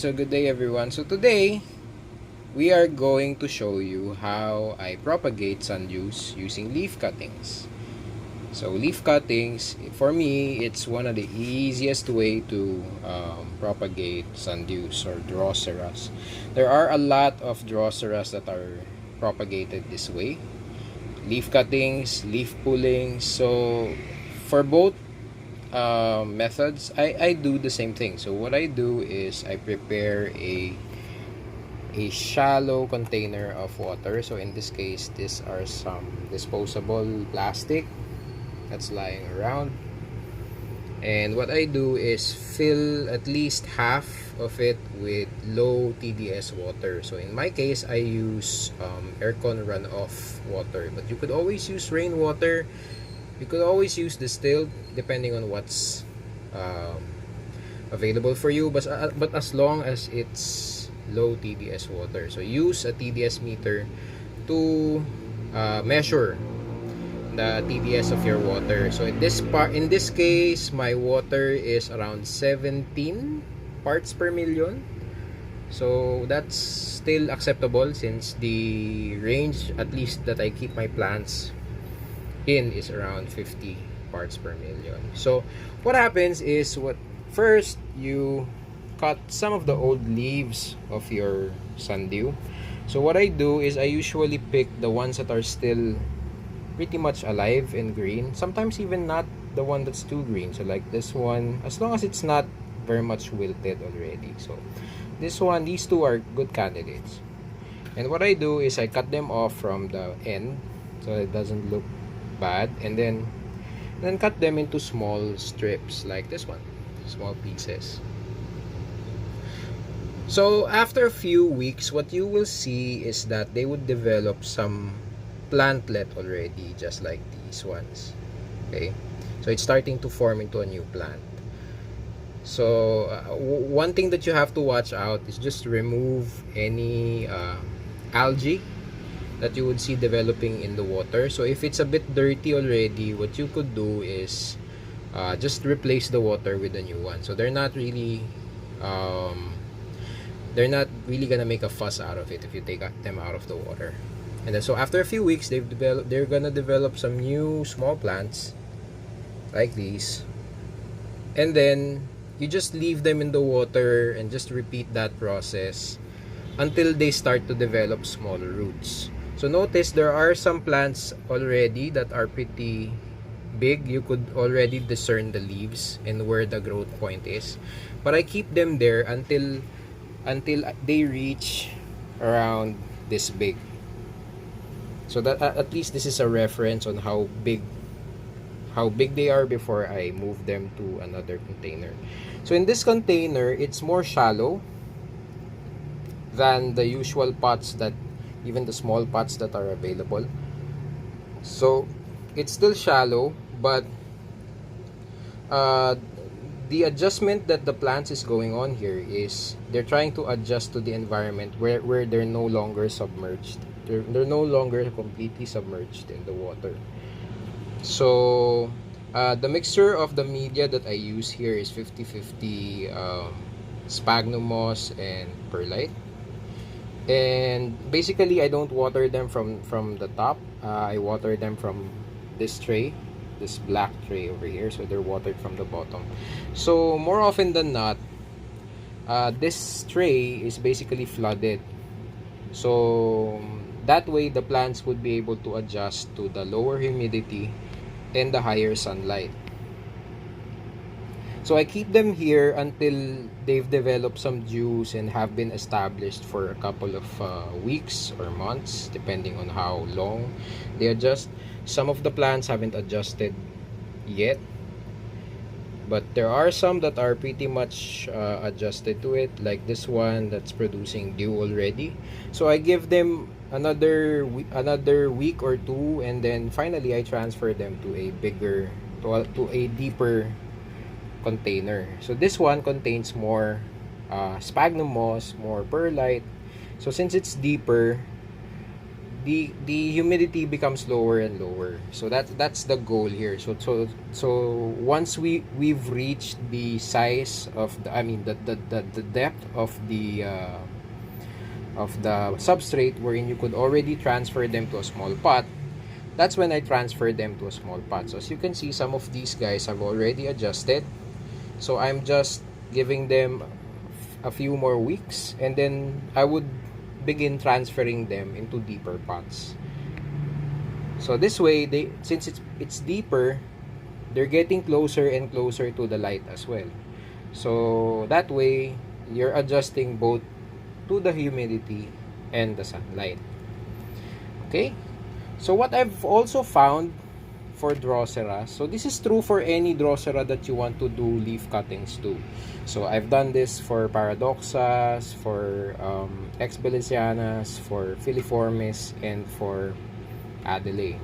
So good day everyone. So today we are going to show you how I propagate sundews using leaf cuttings. So leaf cuttings, for me, it's one of the easiest way to propagate sundews or droseras. There are a lot of droseras that are propagated this way. Leaf cuttings, leaf pulling. So for both methods, I do the same thing. So what I do is I prepare a shallow container of water. So in this case, these are some disposable plastic that's lying around, and what I do is fill at least half of it with low TDS water. So in my case, I use aircon runoff water, but you could always use rainwater. You could always use distilled, depending on what's available for you, but as long as it's low TDS water. So use a TDS meter to measure the TDS of your water. So in this case, my water is around 17 parts per million. So that's still acceptable, since the range at least that I keep my plants in is around 50 parts per million. So what happens is, first you cut some of the old leaves of your sundew. So what I do is I usually pick the ones that are still pretty much alive and green, sometimes even not the one that's too green. So like this one, as long as it's not very much wilted already. So these two are good candidates. And what I do is I cut them off from the end so it doesn't look bad, and then cut them into small strips like this one, small pieces. So after a few weeks, what you will see is that they would develop some plantlet already, just like these ones. Okay, so it's starting to form into a new plant. So one thing that you have to watch out is just remove any algae that you would see developing in the water. So if it's a bit dirty already, what you could do is just replace the water with a new one. So they're not really gonna make a fuss out of it if you take them out of the water. And then so after a few weeks, they're gonna develop some new small plants like these, and then you just leave them in the water and just repeat that process until they start to develop small roots. So notice there are some plants already that are pretty big. You could already discern the leaves and where the growth point is, but I keep them there until they reach around this big. So that at least this is a reference on how big they are before I move them to another container. So in this container, it's more shallow than the usual pots, that even the small pots that are available. So it's still shallow, but the adjustment that the plants is going on here is they're trying to adjust to the environment where they're no longer submerged. They're no longer completely submerged in the water. So the mixture of the media that I use here is 50-50 sphagnum moss and perlite. And basically I don't water them from the top. I water them from this tray, this black tray over here. So they're watered from the bottom. So more often than not, this tray is basically flooded. So that way the plants would be able to adjust to the lower humidity and the higher sunlight. So I keep them here until they've developed some juice and have been established for a couple of weeks or months, depending on how long they adjust. Some of the plants haven't adjusted yet, but there are some that are pretty much adjusted to it, like this one that's producing dew already. So I give them another week or two, and then finally I transfer them to a deeper container. So this one contains more sphagnum moss, more perlite. So since it's deeper, the humidity becomes lower and lower. So that's the goal here. So once we've reached the size of the, I mean the depth of the substrate wherein you could already transfer them to a small pot, that's when I transfer them to a small pot. So as you can see, some of these guys have already adjusted. So I'm just giving them a few more weeks, and then I would begin transferring them into deeper pots. So this way, since it's deeper, they're getting closer and closer to the light as well. So that way, you're adjusting both to the humidity and the sunlight. Okay? So what I've also found for Drosera, so this is true for any Drosera that you want to do leaf cuttings to. So I've done this for Paradoxas, for Exbelicianas, for Filiformis, and for Adelaide.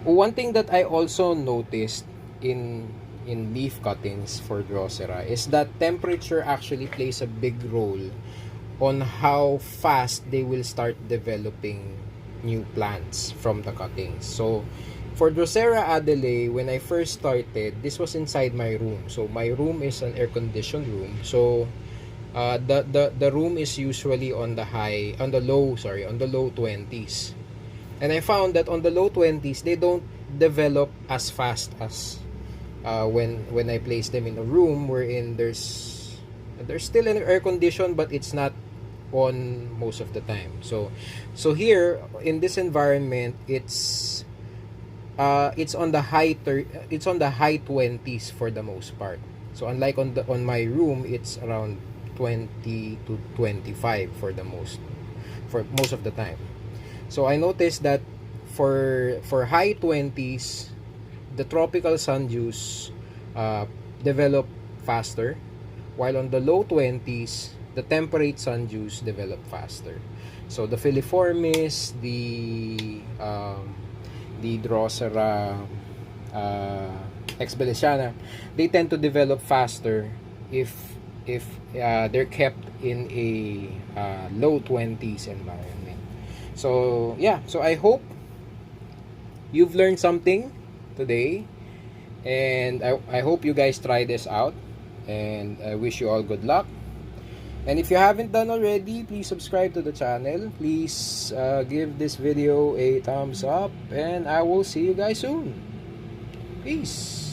One thing that I also noticed in leaf cuttings for Drosera is that temperature actually plays a big role on how fast they will start developing new plants from the cuttings. So for Drosera Adelaide, when I first started, this was inside my room. So my room is an air-conditioned room. So the room is usually on the low 20s. And I found that on the low 20s, they don't develop as fast as when I place them in a room wherein there's still an air condition, but it's not on most of the time. So here in this environment, it's on the high 20s for the most part. So unlike on my room, it's around 20 to 25 for most of the time. So I noticed that for high 20s, the tropical Sundews develop faster, while on the low 20s, the temperate Sundews develop faster. So the Filiformis, the Drosera Exbeliciana, they tend to develop faster if they're kept in a low 20s environment. So yeah, so I hope you've learned something today, and I hope you guys try this out, and I wish you all good luck. And if you haven't done already, please subscribe to the channel. Please give this video a thumbs up, and I will see you guys soon. Peace.